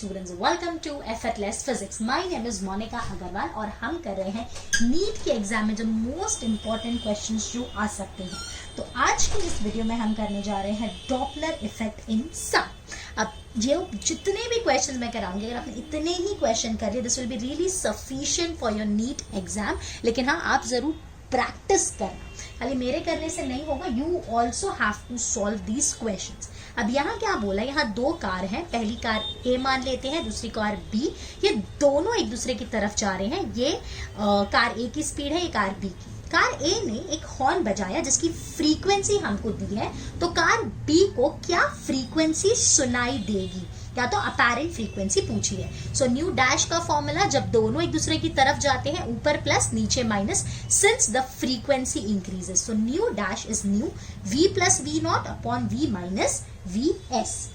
students, welcome to Effortless Physics. My name is Monica Agarwal और हम कर रहे हैं नीट के एग्जाम में जो मोस्ट इंपॉर्टेंट क्वेश्चंस जो आ सकते हैं. तो आज की इस वीडियो में हम करने जा रहे हैं डॉपलर इफेक्ट इन साउंड. अब ये जितने भी क्वेश्चंस मैं कराऊंगी, अगर आपने इतने ही क्वेश्चन कर लिए, this will be really sufficient for your NEET exam. लेकिन हाँ, आप जरूर प्रैक्टिस करना, खाली मेरे करने से नहीं होगा. You also have to solve these questions. अब यहाँ क्या बोला, यहाँ दो कार हैं, पहली कार ए मान लेते हैं, दूसरी कार बी. ये दोनों एक दूसरे की तरफ जा रहे हैं. ये कार ए की स्पीड है, ये कार बी की. कार ए ने एक हॉर्न बजाया जिसकी फ्रीक्वेंसी हमको दी है, तो कार बी को क्या फ्रीक्वेंसी सुनाई देगी, या तो अपैरेंट फ्रीक्वेंसी पूछी है. सो न्यू डैश का फॉर्मूला, जब दोनों एक दूसरे की तरफ जाते हैं, ऊपर प्लस नीचे minus, since the frequency increases. So nu dash is nu v plus v not upon v minus v s.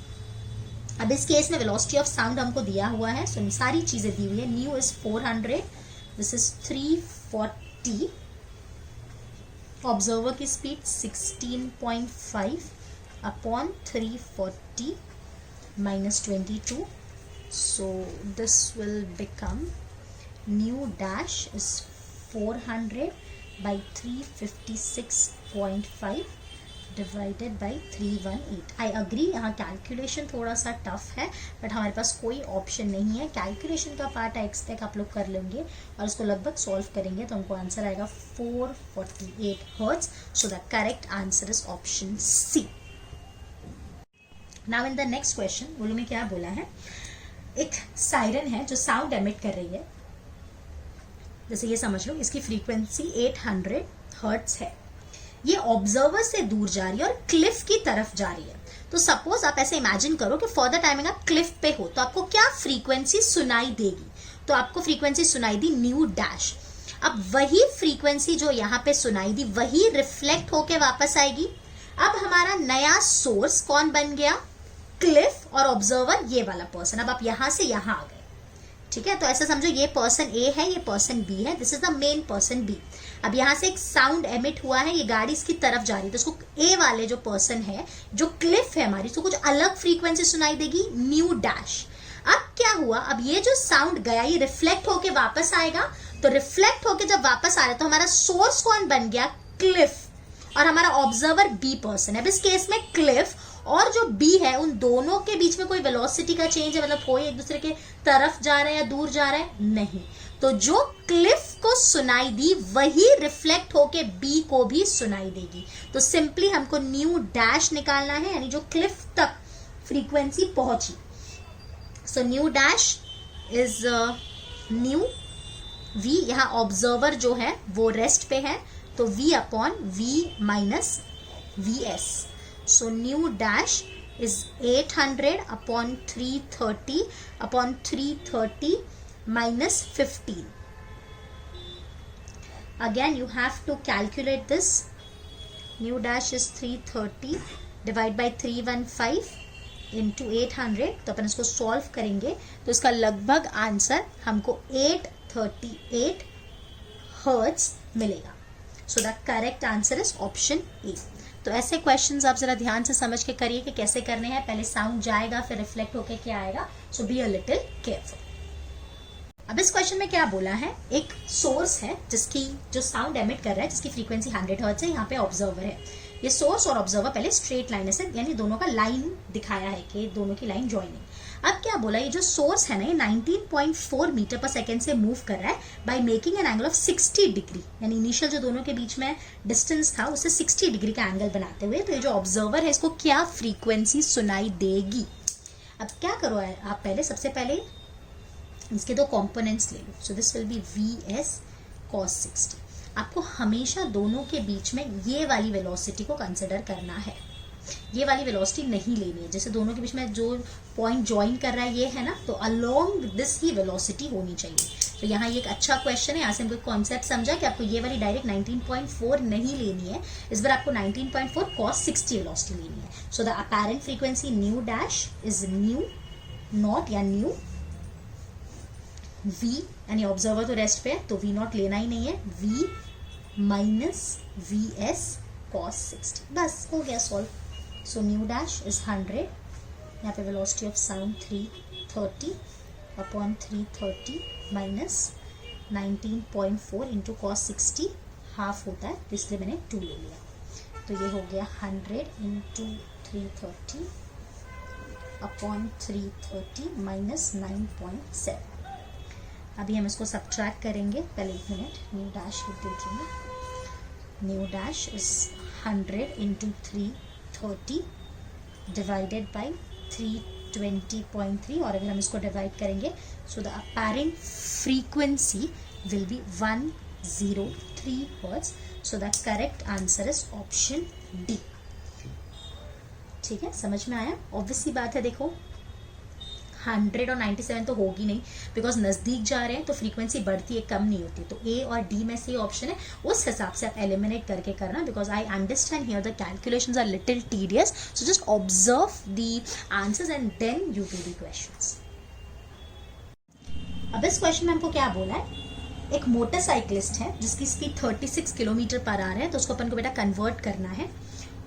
अब इस केस में वेलोसिटी ऑफ साउंड हमको दिया हुआ है, सो सारी चीजें दी हुई है. New is 400, this is 340. Observer की speed 16.5 upon 340 minus 22, so this will become new dash is 400 by 356.5 divided by 318. I agree, यहाँ कैलकुलेशन थोड़ा सा टफ है, बट हमारे पास कोई ऑप्शन नहीं है. कैलकुलेशन का पार्ट एक्स तक आप लोग कर लेंगे और इसको लगभग सॉल्व करेंगे तो हमको आंसर आएगा 448 hertz. So the correct answer is option C. Now in the next question, बोलो में क्या बोला है, एक सायरन है जो साउंड एमिट कर रही है. जैसे ये समझ लो, इसकी फ्रीक्वेंसी 800 हर्ट्ज है. ये ऑब्जर्वर से दूर जा रही है और क्लिफ की तरफ जा रही है. तो सपोज आप ऐसे इमेजिन करो कि फॉर द टाइमिंग आप क्लिफ पे हो, तो आपको क्या फ्रीक्वेंसी सुनाई देगी. तो आपको फ्रीक्वेंसी सुनाई दी न्यू डैश. अब वही फ्रीक्वेंसी जो यहाँ पे सुनाई दी, वही रिफ्लेक्ट होके वापस आएगी. अब हमारा नया सोर्स कौन बन गया, क्लिफ, और ऑब्जर्वर ये वाला पर्सन. अब आप यहां से यहां आ गए, ठीक है. तो ऐसा समझो, ये पर्सन ए है, ये पर्सन बी है, this is the main person B. अब यहां से एक साउंड एमिट हुआ है, ये गाड़ी इसकी तरफ जा रही है, तो उसको ए वाले जो पर्सन है, जो क्लिफ है हमारी, तो कुछ अलग फ्रीक्वेंसी सुनाई देगी, न्यू डैश. अब क्या हुआ, अब ये जो साउंड गया, ये रिफ्लेक्ट होके वापस आएगा. तो रिफ्लेक्ट होके जब वापस आ रहा है, तो हमारा सोर्स कौन बन गया, क्लिफ, और हमारा ऑब्जर्वर बी पर्सन है. अब इस केस में क्लिफ और जो बी है, उन दोनों के बीच में कोई वेलोसिटी का चेंज है, मतलब कोई एक दूसरे के तरफ जा रहा है या दूर जा रहा है, नहीं. तो जो क्लिफ को सुनाई दी, वही रिफ्लेक्ट होके बी को भी सुनाई देगी. तो सिंपली हमको न्यू डैश निकालना है, यानी जो क्लिफ तक फ्रीक्वेंसी पहुंची. So nu dash is nu v. यहाँ ऑब्जर्वर जो है वो रेस्ट पे है, तो v upon v minus v s. So nu dash is 800 upon 330 upon 330 minus 15. Again you have to calculate this. Nu dash is 330 divide by 315 into 800. तो अपन इसको solve करेंगे तो इसका लगभग आंसर हमको 838 हर्ट्ज मिलेगा. सो the correct answer is option ए. तो ऐसे क्वेश्चंस आप जरा ध्यान से समझ के करिए कि कैसे करने हैं. पहले साउंड जाएगा, फिर रिफ्लेक्ट होके क्या आएगा. सो बी अ लिटिल केयरफुल. अब इस क्वेश्चन में क्या बोला है, एक सोर्स है जिसकी जो साउंड एमिट कर रहा है, जिसकी फ्रीक्वेंसी 100 हर्ट्ज है. यहाँ पे ऑब्जर्वर है. ये सोर्स और ऑब्जर्वर पहले स्ट्रेट लाइन है, यानी दोनों का लाइन दिखाया है कि दोनों की लाइन ज्वाइनिंग. अब क्या बोला, ये जो सोर्स है ना, ये 19.4 मीटर पर सेकेंड से मूव कर रहा है by making an angle of 60 degree. यानी इनिशियल जो दोनों के बीच में डिस्टेंस था, उससे 60 डिग्री का एंगल बनाते हुए. तो ये जो ऑब्जर्वर है, इसको क्या फ्रीक्वेंसी सुनाई देगी. अब क्या करो आप, पहले सबसे पहले इसके दो कॉम्पोनेंट्स ले लो. So this will be V S cos 60. आपको हमेशा दोनों के बीच में ये वाली वेलोसिटी को कंसिडर करना है, ये वाली वेलोसिटी नहीं लेनी है. जैसे दोनों के बीच में जो पॉइंट ज्वाइन कर रहा है ये है ना, तो अलोंग दिस ही वेलोसिटी होनी चाहिए. तो यहाँ ये एक अच्छा क्वेश्चन है. यहाँ से हमको कॉन्सेप्ट समझा कि आपको ये वाली डायरेक्ट 19.4 नहीं लेनी है, इस बार आपको 19.4 cos 60 वेलोसिटी लेनी है. So the apparent frequency new dash is new not या न्यू v, यानी ऑब्जर्वर तो रेस्ट पे है, तो v नॉट लेना ही नहीं है, v minus v S cos 60. बस हो गया solve. So nu dash is 100 यहाँ पे velocity of sound 330 upon 330 minus 19.4 into cos 60 half होता है, इसलिए मैंने 2 ले लिया। तो ये हो गया 100 इंटू 330 अपॉन 330 माइनस 9.7। अभी हम इसको सब्ट्रैक्ट करेंगे, पहले 1 मिनट न्यू डैश लिख देती हूँ। New dash is 100 into 330 divided by 320.3, और अगर हम इसको डिवाइड करेंगे so the apparent frequency will be 103 hertz. So the correct answer is option D. ठीक है, समझ में आया? ऑब्वियस सी बात है, देखो 100 और 97 तो होगी नहीं, बिकॉज नजदीक जा रहे हैं तो फ्रीक्वेंसी बढ़ती है, कम नहीं होती। तो ए और डी में से ऑप्शन है, उस हिसाब से आप एलिमिनेट करके करना, because I understand here the calculations are little tedious, so just observe the answers and then you do the questions. अब इस क्वेश्चन में हमको क्या बोला है, एक मोटरसाइकिलिस्ट है जिसकी स्पीड 36 किलोमीटर पर आवर है, तो उसको अपन को बेटा कन्वर्ट करना है,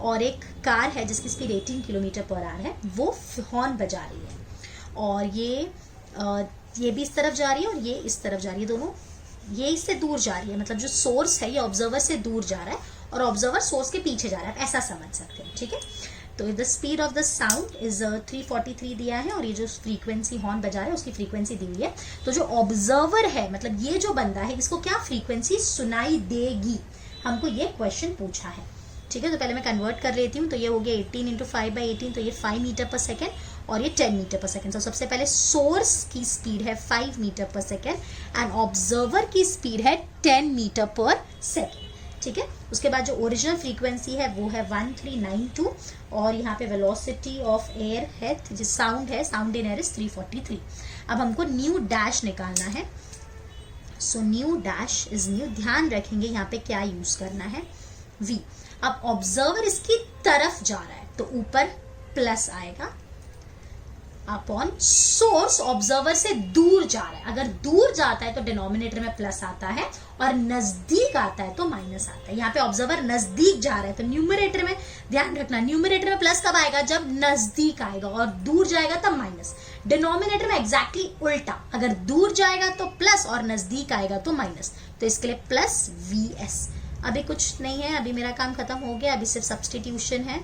और एक कार है जिसकी स्पीड 18 किलोमीटर पर आवर है, वो हॉर्न बजा रही है, और ये भी इस तरफ जा रही है और ये इस तरफ जा रही है, दोनों ये इससे दूर जा रही है, मतलब जो सोर्स है ये ऑब्जर्वर से दूर जा रहा है और ऑब्जर्वर सोर्स के पीछे जा रहा है, ऐसा समझ सकते हैं। ठीक है, तो the speed of the sound is 343 दिया है, और ये जो फ्रीक्वेंसी हॉर्न बजा रहा है उसकी फ्रीक्वेंसी दी हुई है। तो जो ऑब्जर्वर है, मतलब ये जो बंदा है, इसको क्या फ्रीक्वेंसी सुनाई देगी, हमको ये क्वेश्चन पूछा है। ठीक है, तो पहले मैं कन्वर्ट कर लेती हूँ। तो ये हो गया 18 इंटू 5/18, तो ये 5 मीटर पर सेकेंड और ये 10 मीटर पर सेकेंड। तो सबसे पहले सोर्स की स्पीड है 5 मीटर पर सेकेंड एंड ऑब्जर्वर की स्पीड है 10 मीटर पर सेकेंड। ठीक है, उसके बाद जो ओरिजिनल फ्रीक्वेंसी है वो है 1392, और यहाँ पे वेलोसिटी ऑफ एयर है, जो साउंड है, साउंड इन एयर इज 343। अब हमको न्यू डैश निकालना है। सो न्यू डैश इज न्यू, ध्यान रखेंगे यहाँ पे क्या यूज करना है, वी। अब ऑब्जर्वर इसकी तरफ जा रहा है तो ऊपर प्लस आएगा, अपॉन सोर्स ऑब्जर्वर से दूर जा रहा है, अगर दूर जाता है तो डिनोमिनेटर में प्लस आता है, और नजदीक आता है तो माइनस आता है। यहाँ पे ऑब्जर्वर नजदीक जा रहा है तो न्यूमरेटर में ध्यान रखना, न्यूमरेटर में प्लस कब आएगा, जब नजदीक आएगा, और दूर जाएगा तब माइनस। डिनोमिनेटर में एग्जैक्टली उल्टा, अगर दूर जाएगा तो प्लस और नजदीक आएगा तो माइनस। तो इसके लिए प्लस VS। अभी कुछ नहीं है, अभी मेरा काम खत्म हो गया, अभी सिर्फ सब्सटीट्यूशन है।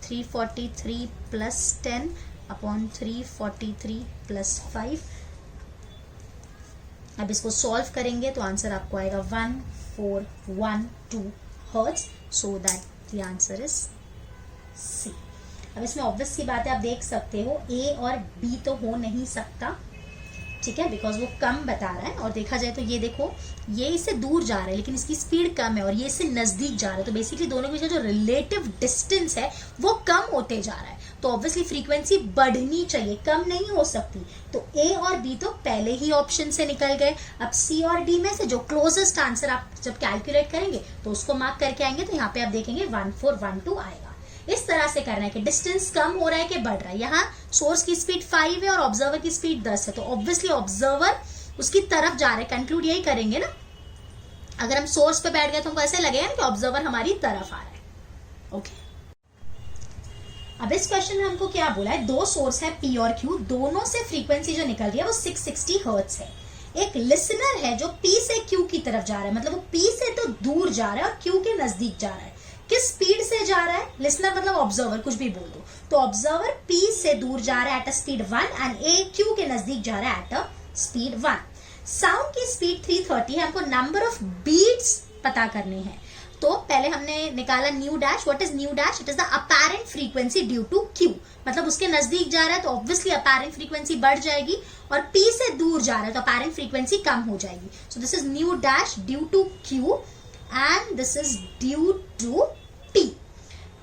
343 प्लस 10 अपॉन 343 प्लस 5। अब इसको सॉल्व करेंगे तो आंसर आपको आएगा 1412 hertz. So that the answer is C. अब इसमें ऑब्वियस सी बात है, आप देख सकते हो ए और बी तो हो नहीं सकता, ठीक है, बिकॉज वो कम बता रहा है। और देखा जाए तो ये देखो, ये इससे दूर जा रहा है लेकिन इसकी स्पीड कम है, और ये इससे नजदीक जा रहा है, तो बेसिकली दोनों के बीच जो रिलेटिव डिस्टेंस है वो कम होते जा रहा है। तो ऑब्वियसली फ्रीक्वेंसी बढ़नी चाहिए, कम नहीं हो सकती। तो ए और बी तो पहले ही ऑप्शन से निकल गए। अब सी और डी में से जो क्लोजेस्ट आंसर आप जब कैलकुलेट करेंगे तो उसको मार्क करके आएंगे, तो यहाँ पे आप देखेंगे 1412 आएगा। इस तरह से करना है कि डिस्टेंस कम हो रहा है कि बढ़ रहा है। यहाँ सोर्स की स्पीड 5 है और ऑब्जर्वर की स्पीड 10 है, तो ऑब्वियसली ऑब्जर्वर उसकी तरफ जा रहे हैं, कंक्लूड यही करेंगे ना। अगर हम सोर्स पे बैठ गए तो हमको ऐसे लगेगा कि ऑब्जर्वर हमारी तरफ आ रहा है। ओके, अब इस क्वेश्चन में हमको क्या बोला है, दो सोर्स है P और Q, दोनों से फ्रीक्वेंसी जो निकल रही है वो 660 हर्ट्ज है। एक लिसनर है जो P से Q की तरफ जा रहा है, मतलब वो P से तो दूर जा रहा है और Q के नजदीक जा रहा है। किस स्पीड से जा रहा है, लिसनर मतलब ऑब्जर्वर, कुछ भी बोल दो। तो ऑब्जर्वर P से दूर जा रहा है eight a speed 1 and A Q के नजदीक जा रहा है एट अ स्पीड 1। साउंड की स्पीड 330 है, हमको नंबर ऑफ बीट्स पता करने हैं। तो पहले हमने निकाला nu dash. What is nu dash? It is the apparent frequency due to Q, मतलब उसके नजदीक जा रहा है तो ऑब्वियसली अपैरेंट फ्रीक्वेंसी बढ़ जाएगी, और P से दूर जा रहा है तो अपैरेंट फ्रीक्वेंसी कम हो जाएगी। So this is nu dash due to Q and this is due to P।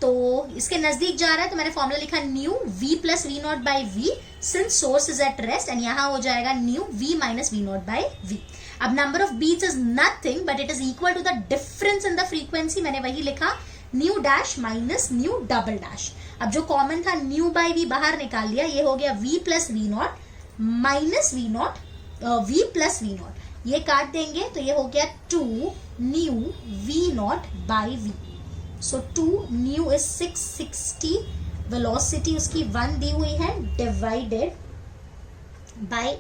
तो इसके नजदीक जा रहा है तो मैंने फॉर्मूला लिखा nu V plus V not by V since source is at rest, and यहाँ हो जाएगा nu V minus V not by V। अब number of beats is nothing but it is equal to the difference in the frequency, मैंने वही लिखा nu dash minus nu double dash. अब जो common था न्यू बाई V बाहर निकाल लिया, ये हो गया V plus V not minus V not V plus V not, ये काट देंगे तो ये हो गया 2 new V not by V। So 2 new is 660 velocity उसकी 1 दी हुई है, डिवाइडेड बाय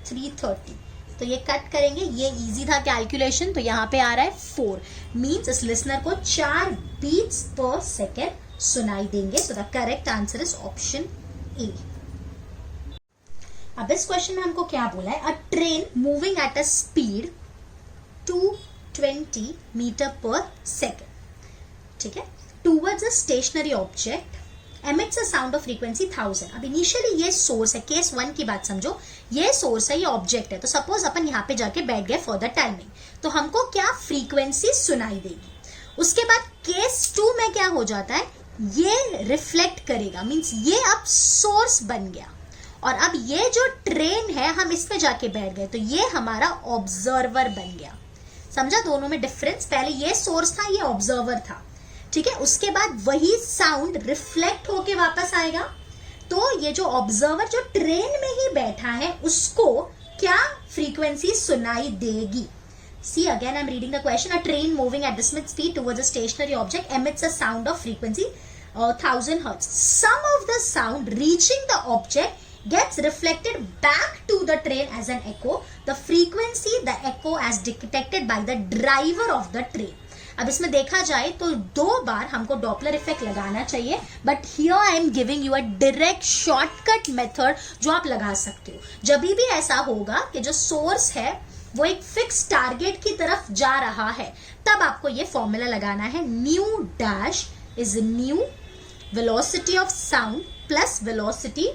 330, तो ये कट करेंगे, ये इजी था कैलकुलेशन, तो यहाँ पे आ रहा है 4, मीन्स इस लिसनर को 4 बीट्स पर सेकेंड सुनाई देंगे। So the correct answer is option A. अब इस क्वेश्चन में हमको क्या बोला है, a train moving at a speed 220 metre पर सेकेंड, ठीक है, towards a stationary object emits a sound of frequency 1000। अब इनिशियली ये सोर्स है, केस 1 की बात समझो, ये सोर्स है, ये ऑब्जेक्ट है, तो सपोज अपन यहाँ पे जाके बैठ गए फॉर द टाइमिंग, तो हमको क्या फ्रीक्वेंसी सुनाई देगी। उसके बाद केस 2 में क्या हो जाता है, ये रिफ्लेक्ट करेगा, मीन्स ये अब सोर्स बन गया, और अब ये जो ट्रेन है हम इसमें जाके बैठ गए, तो ये हमारा ऑब्जर्वर बन गया। समझा दोनों में डिफरेंस, पहले ये सोर्स था, ये ऑब्जर्वर था, ठीक है। उसके बाद वही साउंड रिफ्लेक्ट होके वापस आएगा, तो ये जो ऑब्जर्वर जो ट्रेन में ही बैठा है उसको क्या फ्रीक्वेंसी सुनाई देगी। See again I am reading the question, a train moving at the speed towards a stationary object emits a sound of frequency 1000 hertz. Some of the sound reaching the object gets reflected back to the train as an echo. The frequency, the echo as detected by the driver of the train. अब इसमें देखा जाए तो 2 बार हमको Doppler effect लगाना चाहिए, but here I am giving you a direct shortcut method जो आप लगा सकते हो। जब भी ऐसा होगा कि जो सोर्स है वो एक फिक्स टारगेट की तरफ जा रहा है, तब आपको ये फॉर्मूला लगाना है, new dash is new velocity of sound plus velocity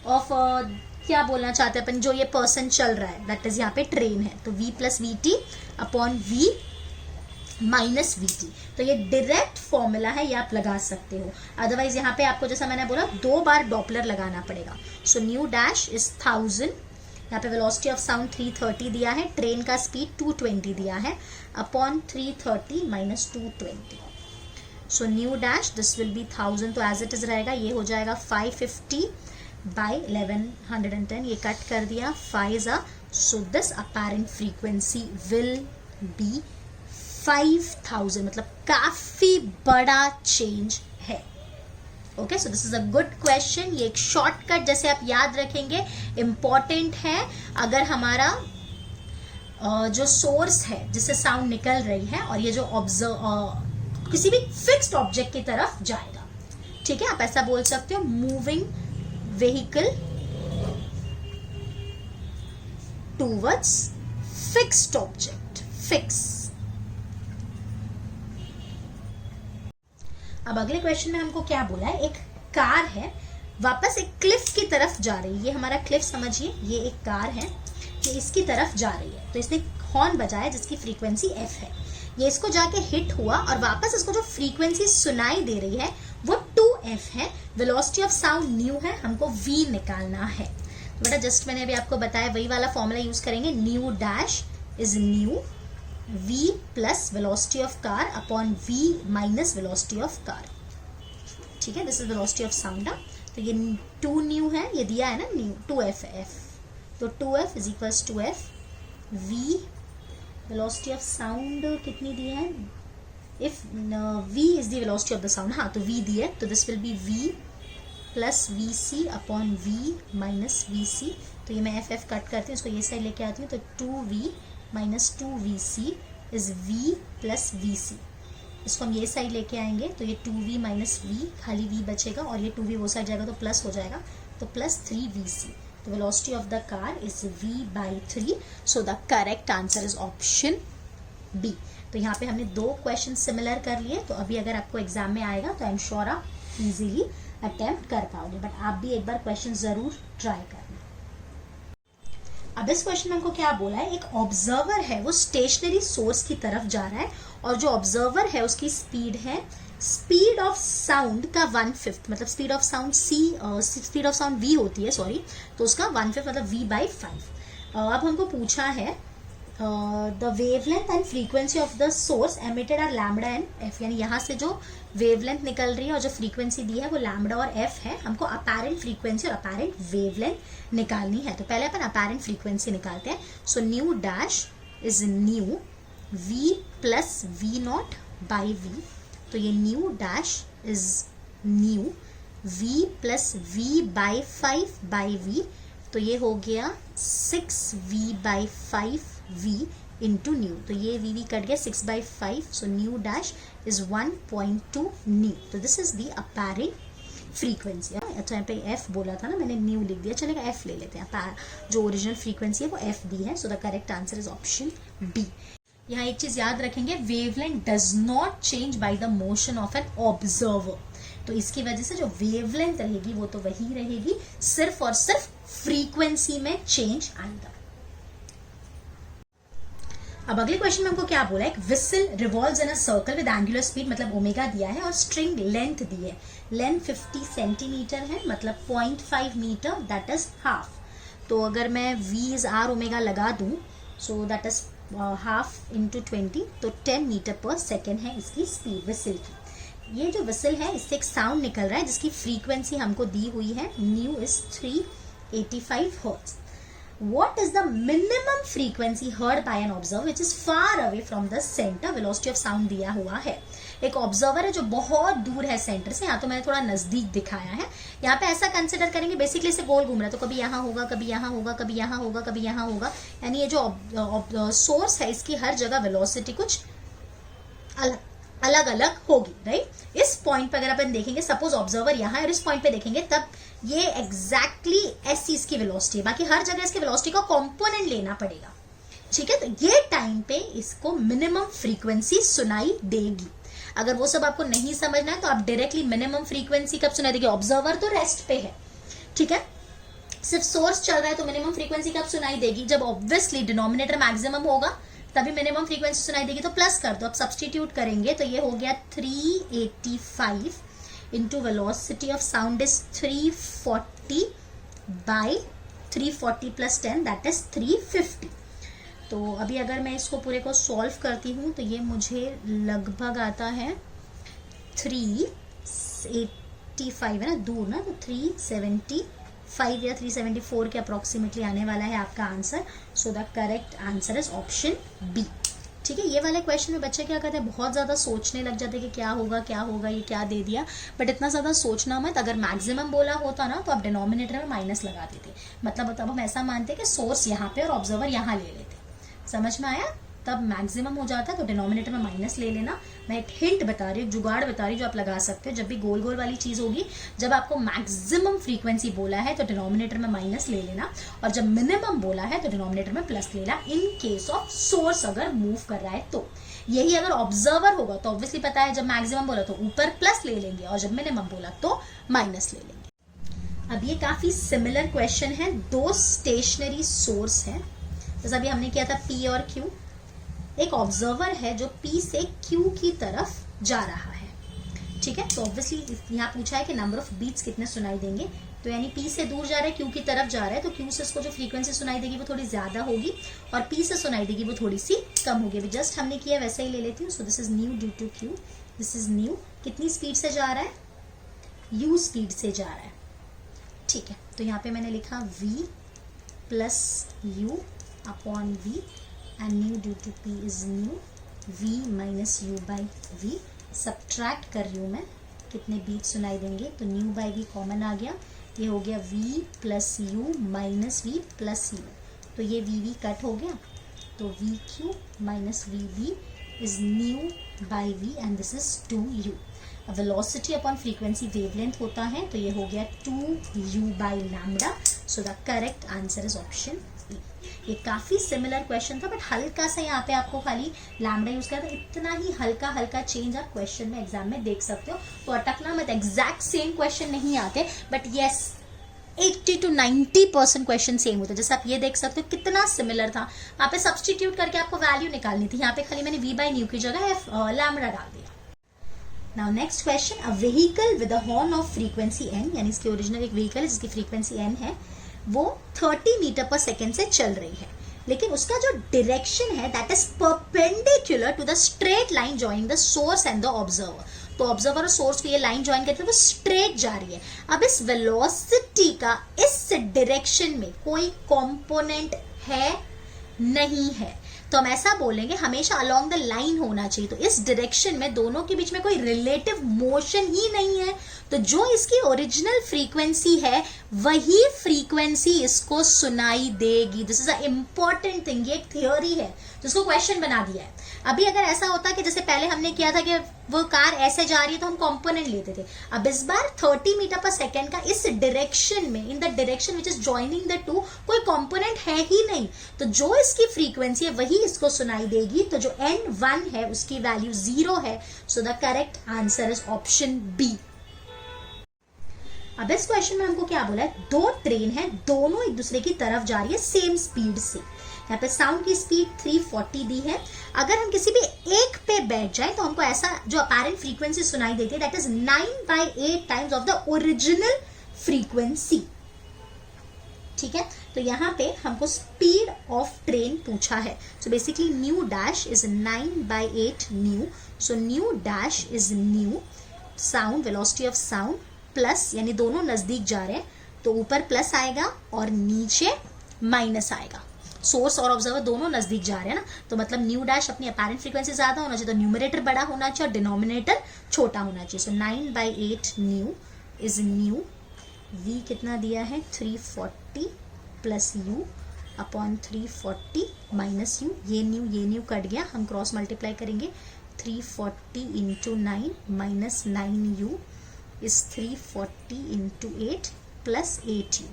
of क्या बोलना चाहते हैं अपन, जो ये पर्सन चल रहा है, दैट इज यहाँ पे ट्रेन है, तो v plus v t upon v minus v t. तो ये डायरेक्ट फॉर्मूला है, ये आप लगा सकते हो, अदरवाइज यहाँ पे आपको जैसा मैंने बोला 2 बार डॉपलर लगाना पड़ेगा। सो न्यू डैश इज 1000, यहाँ पे वेलोसिटी ऑफ साउंड 330 दिया है, ट्रेन का स्पीड 220 दिया है, upon 330 minus 220। So nu dash this will B 1000, तो एज इट इज रहेगा, ये हो जाएगा 550 बाई 1110, ये कट कर दिया, 5 so this apparent frequency will be 5000, मतलब काफी बड़ा चेंज है। Okay, so this is a good question, ये एक शॉर्टकट जैसे आप याद रखेंगे इंपॉर्टेंट है। अगर हमारा जो सोर्स है जिससे साउंड निकल रही है और ये जो ऑब्जर्व किसी भी फिक्स्ड ऑब्जेक्ट की तरफ जाएगा, ठीक है, आप ऐसा बोल सकते हो, moving vehicle towards fixed object, fix. अब अगले क्वेश्चन में हमको क्या बोला है, एक कार है वापस एक क्लिफ की तरफ जा रही है, ये हमारा क्लिफ समझिए, ये एक कार है, ये इसकी तरफ जा रही है, तो इसने हॉर्न बजाया जिसकी फ्रीक्वेंसी f है, ये इसको जाके हिट हुआ और वापस इसको जो फ्रीक्वेंसी सुनाई दे रही है वो 2f है, वेलोसिटी ऑफ साउंड न्यू है, हमको v निकालना है। तो बेटा जस्ट मैंने अभी आपको बताया वही वाला फॉर्मूला यूज करेंगे, new dash is nu v plus velocity of car upon v minus velocity of car, ठीक है, this is velocity of sound. तो ये 2 न्यू है, ये दिया है ना न्यू, 2f है, f, तो 2f is equals to f, v velocity of sound कितनी दी है, if v is the velocity of the sound, हाँ तो v दी है, तो this will be v plus V C upon v minus V C. तो ये मैं f कट करती हूँ, इसको ये साइड लेके आती हूँ, तो 2v minus 2vc is v plus vc, इसको हम ये साइड लेके आएंगे, तो ये 2v माइनस v, खाली v बचेगा, और ये 2v वो साइड जाएगा तो प्लस हो जाएगा, तो प्लस 3vc। तो velocity of the car is v बाई 3, so the correct answer is option B. तो यहाँ पे हमने 2 क्वेश्चन सिमिलर कर लिए, तो अभी अगर आपको एग्जाम में आएगा तो आई एम श्योर आप इजीली अटेम्प्ट कर पाओगे, बट आप भी एक बार क्वेश्चन जरूर ट्राई करना। अब इस क्वेश्चन में हमको क्या बोला है, एक ऑब्जर्वर है वो स्टेशनरी सोर्स की तरफ जा रहा है, और जो ऑब्जर्वर है उसकी स्पीड है, स्पीड ऑफ साउंड का 1/5, मतलब speed of sound speed of sound v होती है, सॉरी, तो उसका 1/5 मतलब v बाई 5। अब हमको पूछा है the wavelength and frequency of the source emitted are lambda and f, यानी यहाँ से जो वेवलेंथ निकल रही है और जो फ्रीक्वेंसी दी है वो लैम्बडा और f है, हमको अपेरेंट फ्रीक्वेंसी और अपेरेंट वेवलेंथ निकालनी है। तो पहले अपन अपेरेंट फ्रीक्वेंसी निकालते हैं, सो nu dash is nu v plus v not by v, तो ये new dash is nu v plus v by 5 by v, तो ये हो गया 6v by 5v into new, तो ये v कट गया 6 by 5, so nu dash is 1.2 nu, तो this is the apparent frequency. अच्छा यहाँ पे f बोला था ना, मैंने न्यू लिख दिया, चलेगा f ले लेते हैं, जो ओरिजिनल फ्रीक्वेंसी है वो f दी है, so the correct answer is option B. यहाँ एक चीज याद रखेंगे, wavelength does not change by the motion of an observer, तो इसकी वजह से जो वेवलेंथ रहेगी वो तो वही रहेगी, सिर्फ और सिर्फ फ्रीक्वेंसी में चेंज आएगा। अब अगले क्वेश्चन में हमको क्या बोला है, whistle revolves in a circle with angular speed, मतलब ओमेगा दिया है और स्ट्रिंग लेंथ दी है, लेंथ 50 सेंटीमीटर है, मतलब 0.5 मीटर, दैट इज हाफ। तो अगर मैं v इज आर ओमेगा लगा दूं, so that is half into 20, तो 10 मीटर पर सेकेंड है इसकी स्पीड विसल की। ये जो विसल है इससे एक साउंड निकल रहा है जिसकी फ्रीक्वेंसी हमको दी हुई है, new is 385 hertz. What is the minimum frequency heard by an observer which is far away from the center? Velocity of sound दिया हुआ है, एक ऑब्जर्वर है जो बहुत दूर है सेंटर से, यहाँ तो मैंने थोड़ा नजदीक दिखाया है। यहाँ पे ऐसा कंसिडर करेंगे, बेसिकली से गोल घूम रहा है, तो कभी यहाँ होगा, कभी यहाँ होगा, कभी यहाँ होगा, कभी यहाँ होगा, यानी ये जो सोर्स है इसकी हर जगह वेलोसिटी कुछ अलग अलग होगी, राइट। इस पॉइंट पे अगर अपन देखेंगे, सपोज ऑब्जर्वर यहाँ है और इस पॉइंट पे देखेंगे, तब ये एग्जैक्टली ऐसी इसकी वेलोसिटी है, बाकी हर जगह इसकी वेलोसिटी का कंपोनेंट लेना पड़ेगा, ठीक है। तो ये टाइम पे इसको मिनिमम फ्रीक्वेंसी सुनाई देगी। अगर वो सब आपको नहीं समझना है तो आप डायरेक्टली मिनिमम फ्रीक्वेंसी कब सुनाई देगी, ऑब्जर्वर तो रेस्ट पे है, ठीक है, सिर्फ सोर्स चल रहा है, तो मिनिमम फ्रीक्वेंसी कब सुनाई देगी, जब ऑब्वियसली डिनोमिनेटर मैक्सिमम होगा तभी मिनिमम फ्रीक्वेंसी सुनाई देगी। तो प्लस कर दो, अब सब्सटीट्यूट करेंगे तो ये हो गया 385 into velocity of sound is 340 by 340 plus 10 that is 350। तो अभी अगर मैं इसको पूरे को सॉल्व करती हूँ तो ये मुझे लगभग आता है 385 है ना, दूर ना, तो 375 या 374 के अप्रोक्सीमेटली आने वाला है आपका answer. So the correct answer is option B, ठीक है। ये वाले क्वेश्चन में बच्चे क्या करते हैं, बहुत ज़्यादा सोचने लग जाते हैं कि क्या होगा क्या होगा, ये क्या दे दिया, बट इतना ज़्यादा सोचना मत। अगर मैक्सिमम बोला होता ना तो आप डिनोमिनेटर में माइनस लगा देते, मतलब तब हम ऐसा मानते कि सोर्स यहाँ पे और ऑब्जर्वर यहाँ ले लेते, समझ में आया, तब मैक्सिमम हो जाता है तो डिनोमिनेटर में माइनस ले लेना। मैं एक हिंट बता रही हूँ, जुगाड़ बता रही हूँ जो आप लगा सकते हो, जब भी गोल गोल वाली चीज़ होगी, जब आपको मैक्सिमम फ्रीक्वेंसी बोला है तो डिनोमिनेटर में माइनस ले लेना, और जब मिनिमम बोला है तो डिनोमिनेटर में प्लस ले लेना, इन केस ऑफ सोर्स अगर मूव कर रहा है तो। यही अगर ऑब्जर्वर होगा तो ऑब्वियसली पता है, जब मैक्सिमम बोला तो ऊपर प्लस ले लेंगे और जब मिनिमम बोला तो माइनस ले लेंगे। अब ये काफी सिमिलर क्वेश्चन है, दो स्टेशनरी सोर्स है, जैसा अभी हमने किया था P और Q। एक ऑब्जर्वर है जो P से Q की तरफ जा रहा है, ठीक है। तो ऑब्वियसली यहाँ पूछा है कि नंबर ऑफ बीट्स कितने सुनाई देंगे, तो यानी P से दूर जा रहा है, Q की तरफ जा रहा है, तो Q से इसको जो फ्रीक्वेंसी सुनाई देगी वो थोड़ी ज्यादा होगी और P से सुनाई देगी वो थोड़ी सी कम होगी। अभी जस्ट हमने किया वैसे ही ले लेती हूँ। So this is nu due to Q, this is nu, कितनी स्पीड से जा रहा है, U स्पीड से जा रहा है, ठीक है। तो यहाँ पे मैंने लिखा V plus U upon V and new due to P is new, V minus U by V। Subtract कर रही हूँ मैं, कितने बीट सुनाई देंगे, तो न्यू बाई V कॉमन आ गया, ये हो गया V plus U minus V plus U, तो ये V कट हो गया, तो VQ minus VB is new by V and this is 2U। Velocity upon frequency wavelength होता है, तो ये हो गया 2U by lambda. So the correct answer is option E। ये काफी सिमिलर क्वेश्चन था, बट हल्का सा यहाँ पे आपको खाली लैम्डा यूज करना, इतना ही हल्का हल्का चेंज आप क्वेश्चन में एग्जाम में देख सकते हो, तो अटकना मत, एग्जैक्ट सेम क्वेश्चन नहीं आते, but yes 80 to 90% question same होता है। जैसे आप ये देख सकते हो कितना सिमिलर था, वहाँ पे सब्सटीट्यूट करके आपको वैल्यू निकालनी थी, यहाँ पे खाली मैंने V बाई न्यू की जगह लैम्डा डाल दिया। Now next question, a vehicle with a horn of frequency n, यानी इसकी ओरिजिनल एक व्हीकल है जिसकी फ्रीक्वेंसी n है, वो 30 मीटर पर सेकेंड से चल रही है, लेकिन उसका जो डायरेक्शन है that is perpendicular to the straight line joining the source and the observer. तो ऑब्जर्वर और सोर्स को ये लाइन ज्वाइन करते हैं, वो स्ट्रेट जा रही है। अब इस वेलोसिटी का इस डायरेक्शन में कोई कंपोनेंट है नहीं है, तो हम ऐसा बोलेंगे हमेशा अलोंग द लाइन होना चाहिए। तो इस डायरेक्शन में दोनों के बीच में कोई रिलेटिव मोशन ही नहीं है, तो जो इसकी ओरिजिनल फ्रीक्वेंसी है वही फ्रीक्वेंसी इसको सुनाई देगी। This is a important thing, ये एक थियोरी है जिसको क्वेश्चन बना दिया है। अभी अगर ऐसा होता कि जैसे पहले हमने किया था कि वो कार ऐसे जा रही है तो हम कंपोनेंट लेते थे, अब इस बार 30 मीटर पर सेकेंड का इस डायरेक्शन में, in the direction which is joining the two, कोई कंपोनेंट है ही नहीं, तो जो इसकी फ्रीक्वेंसी है वही इसको सुनाई देगी। तो जो n1 है उसकी वैल्यू 0 है, so the correct answer is option B. अब इस क्वेश्चन में हमको क्या बोला है, दो ट्रेन है, दोनों एक दूसरे की तरफ जा रही है सेम स्पीड से। यहाँ पे साउंड की स्पीड 340 दी है। अगर हम किसी भी एक पे बैठ जाए तो हमको ऐसा जो अपैरेंट फ्रीक्वेंसी सुनाई देती है, that is 9/8 times of the original frequency. ठीक है, तो यहाँ पे हमको स्पीड ऑफ ट्रेन पूछा है। So basically new dash is 9/8 new, so nu dash is new sound, velocity of sound plus, यानी दोनों नजदीक जा रहे हैं तो ऊपर प्लस आएगा और नीचे माइनस आएगा। सोर्स और ऑब्जर्वर दोनों नजदीक जा रहे हैं ना, तो मतलब न्यू डैश अपनी अपैरेंट फ्रीक्वेंसी ज्यादा होना चाहिए, तो न्यूमरेटर बड़ा होना चाहिए और डिनोमिनेटर छोटा होना चाहिए। सो 9/8 न्यू इज न्यू, v कितना दिया है 340 plus u upon 340 minus u, ये न्यू कट गया, हम क्रॉस मल्टीप्लाई करेंगे, 340 into 9 minus 9u is 340 into 8 plus 8u।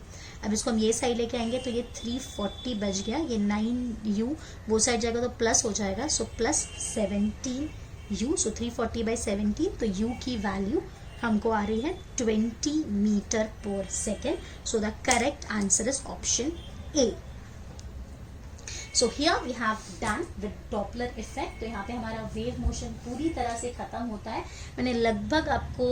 अब इसको हम ये साइड लेके आएंगे तो ये 340 बच गया, ये 9u वो साइड जाएगा तो प्लस हो जाएगा, सो प्लस 17u, सो 340/17, तो u की वैल्यू हमको आ रही है 20 मीटर पर second. So the correct answer is option A. So here we have done with Doppler effect. तो यहाँ पे हमारा वेव मोशन पूरी तरह से खत्म होता है। मैंने लगभग आपको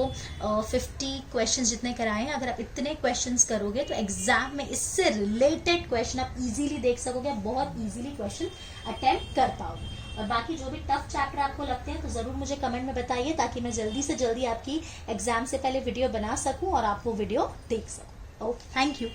50 क्वेश्चंस जितने कराए हैं, अगर आप इतने क्वेश्चंस करोगे तो एग्जाम में इससे रिलेटेड क्वेश्चन आप इजीली देख सकोगे, बहुत इजीली क्वेश्चन अटेम्प्ट कर पाओगे। और बाकी जो भी टफ चैप्टर आपको लगते हैं तो जरूर मुझे कमेंट में बताइए, ताकि मैं जल्दी से जल्दी आपकी एग्जाम से पहले वीडियो बना सकूं और आप वो वीडियो देख सकूं। Okay, thank you.